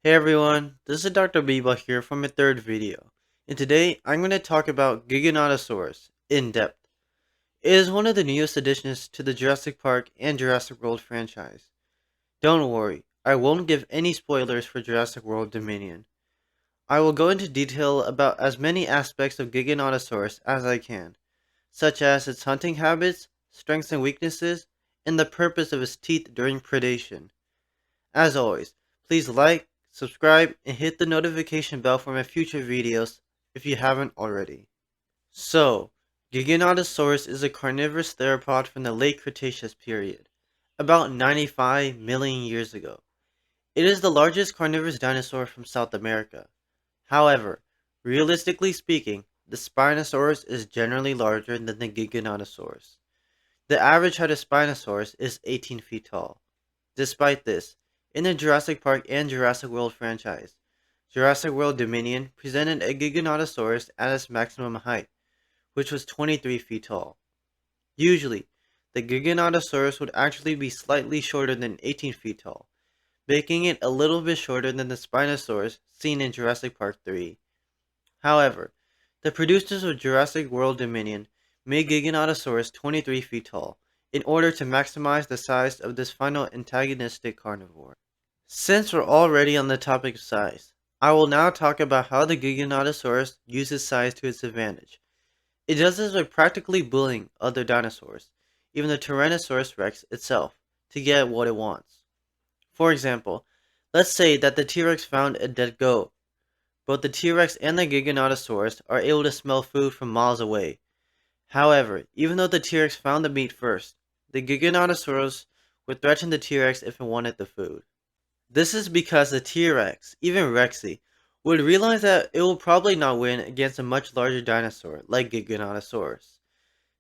Hey everyone, this is Dr. Biba here for my third video, and today I'm going to talk about Giganotosaurus in depth. It is one of the newest additions to the Jurassic Park and Jurassic World franchise. Don't worry, I won't give any spoilers for Jurassic World Dominion. I will go into detail about as many aspects of Giganotosaurus as I can, such as its hunting habits, strengths and weaknesses, and the purpose of its teeth during predation. As always, please like, subscribe, and hit the notification bell for my future videos if you haven't already. So, Giganotosaurus is a carnivorous theropod from the late Cretaceous period, about 95 million years ago. It is the largest carnivorous dinosaur from South America. However, realistically speaking, the Spinosaurus is generally larger than the Giganotosaurus. The average height of Spinosaurus is 18 feet tall. Despite this, in the Jurassic Park and Jurassic World franchise, Jurassic World Dominion presented a Giganotosaurus at its maximum height, which was 23 feet tall. Usually, the Giganotosaurus would actually be slightly shorter than 18 feet tall, making it a little bit shorter than the Spinosaurus seen in Jurassic Park 3. However, the producers of Jurassic World Dominion made Giganotosaurus 23 feet tall, in order to maximize the size of this final antagonistic carnivore. Since we're already on the topic of size, I will now talk about how the Giganotosaurus uses size to its advantage. It does this by practically bullying other dinosaurs, even the Tyrannosaurus rex itself, to get what it wants. For example, let's say that the T-Rex found a dead goat. Both the T-Rex and the Giganotosaurus are able to smell food from miles away. However, even though the T-Rex found the meat first, the Giganotosaurus would threaten the T-Rex if it wanted the food. This is because the T-Rex, even Rexy, would realize that it will probably not win against a much larger dinosaur like Giganotosaurus.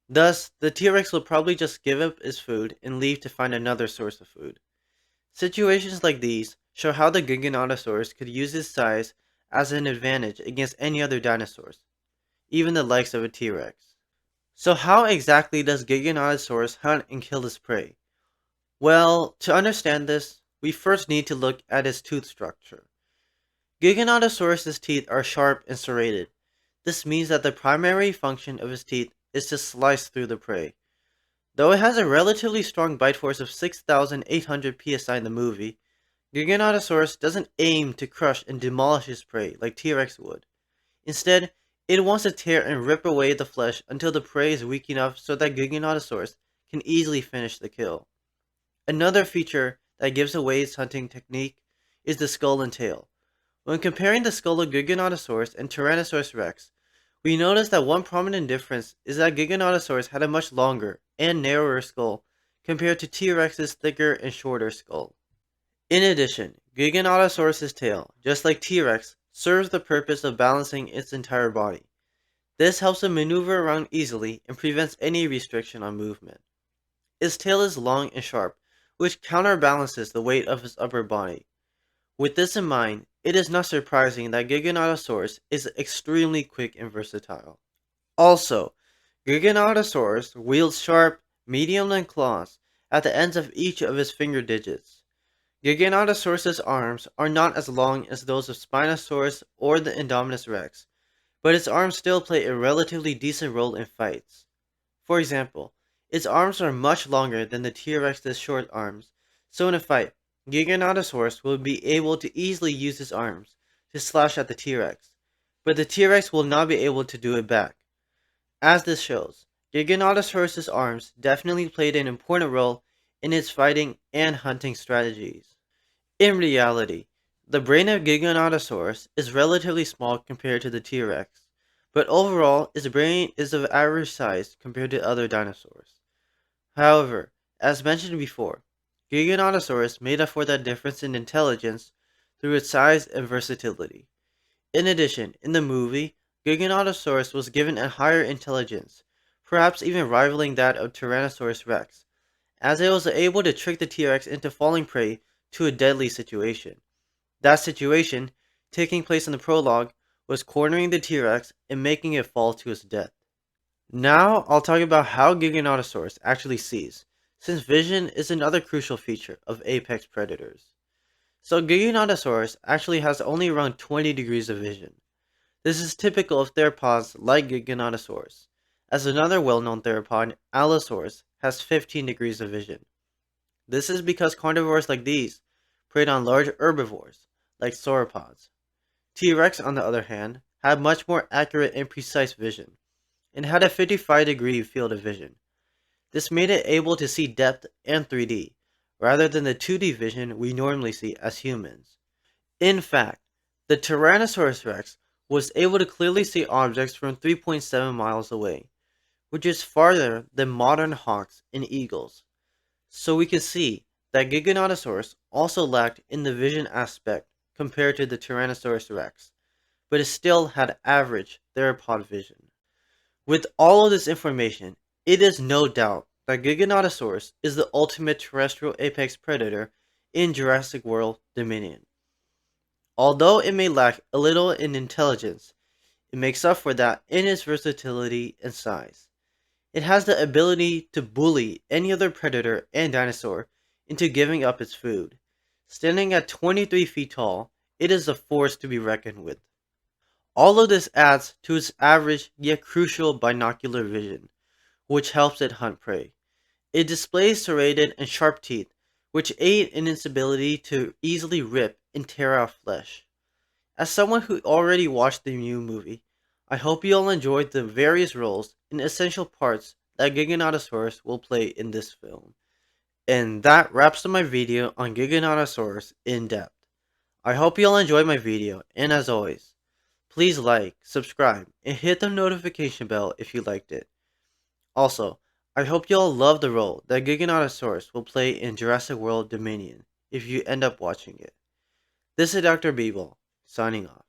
Thus, the T-Rex will probably just give up its food and leave to find another source of food. Situations like these show how the Giganotosaurus could use its size as an advantage against any other dinosaurs, even the likes of a T-Rex. So how exactly does Giganotosaurus hunt and kill its prey? Well, to understand this, we first need to look at its tooth structure. Giganotosaurus' teeth are sharp and serrated. This means that the primary function of its teeth is to slice through the prey. Though it has a relatively strong bite force of 6,800 psi in the movie, Giganotosaurus doesn't aim to crush and demolish its prey like T-Rex would. Instead, it wants to tear and rip away the flesh until the prey is weak enough so that Giganotosaurus can easily finish the kill. Another feature that gives away its hunting technique is the skull and tail. When comparing the skull of Giganotosaurus and Tyrannosaurus rex, we notice that one prominent difference is that Giganotosaurus had a much longer and narrower skull compared to T-Rex's thicker and shorter skull. In addition, Giganotosaurus' tail, just like T-Rex, serves the purpose of balancing its entire body. This helps it maneuver around easily and prevents any restriction on movement. Its tail is long and sharp, which counterbalances the weight of its upper body. With this in mind, it is not surprising that Giganotosaurus is extremely quick and versatile. Also, Giganotosaurus wields sharp, medium-length claws at the ends of each of its finger digits. Giganotosaurus' arms are not as long as those of Spinosaurus or the Indominus rex, but its arms still play a relatively decent role in fights. For example, its arms are much longer than the T-Rex's short arms, so in a fight, Giganotosaurus will be able to easily use his arms to slash at the T-Rex, but the T-Rex will not be able to do it back. As this shows, Giganotosaurus' arms definitely played an important role in its fighting and hunting strategies. In reality, the brain of Giganotosaurus is relatively small compared to the T-Rex, but overall its brain is of average size compared to other dinosaurs. However, as mentioned before, Giganotosaurus made up for that difference in intelligence through its size and versatility. In addition, in the movie, Giganotosaurus was given a higher intelligence, perhaps even rivaling that of Tyrannosaurus rex, as it was able to trick the T-Rex into falling prey to a deadly situation. That situation, taking place in the prologue, was cornering the T-Rex and making it fall to its death. Now I'll talk about how Giganotosaurus actually sees, since vision is another crucial feature of apex predators. So Giganotosaurus actually has only around 20 degrees of vision. This is typical of theropods like Giganotosaurus, as another well-known theropod, Allosaurus, has 15 degrees of vision. This is because carnivores like these preyed on large herbivores, like sauropods. T-Rex, on the other hand, had much more accurate and precise vision, and had a 55-degree field of vision. This made it able to see depth and 3D, rather than the 2D vision we normally see as humans. In fact, the Tyrannosaurus rex was able to clearly see objects from 3.7 miles away, which is farther than modern hawks and eagles. So we can see that Giganotosaurus also lacked in the vision aspect compared to the Tyrannosaurus rex, but it still had average theropod vision. With all of this information, it is no doubt that Giganotosaurus is the ultimate terrestrial apex predator in Jurassic World Dominion. Although it may lack a little in intelligence, it makes up for that in its versatility and size. It has the ability to bully any other predator and dinosaur into giving up its food. Standing at 23 feet tall, it is a force to be reckoned with. All of this adds to its average yet crucial binocular vision, which helps it hunt prey. It displays serrated and sharp teeth, which aid in its ability to easily rip and tear out flesh. As someone who already watched the new movie, I hope you all enjoyed the various roles and essential parts that Giganotosaurus will play in this film. And that wraps up my video on Giganotosaurus in depth. I hope you all enjoyed my video, and as always, please like, subscribe, and hit the notification bell if you liked it. Also, I hope you all love the role that Giganotosaurus will play in Jurassic World Dominion if you end up watching it. This is Dr. Beeble, signing off.